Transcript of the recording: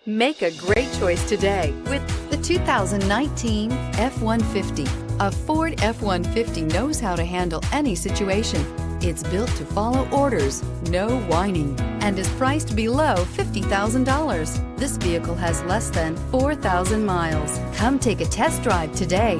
Make a great choice today with the 2019 F-150. A Ford F-150 knows how to handle any situation. It's built to follow orders, no whining, and is priced below $50,000. This vehicle has less than 4,000 miles. Come take a test drive today.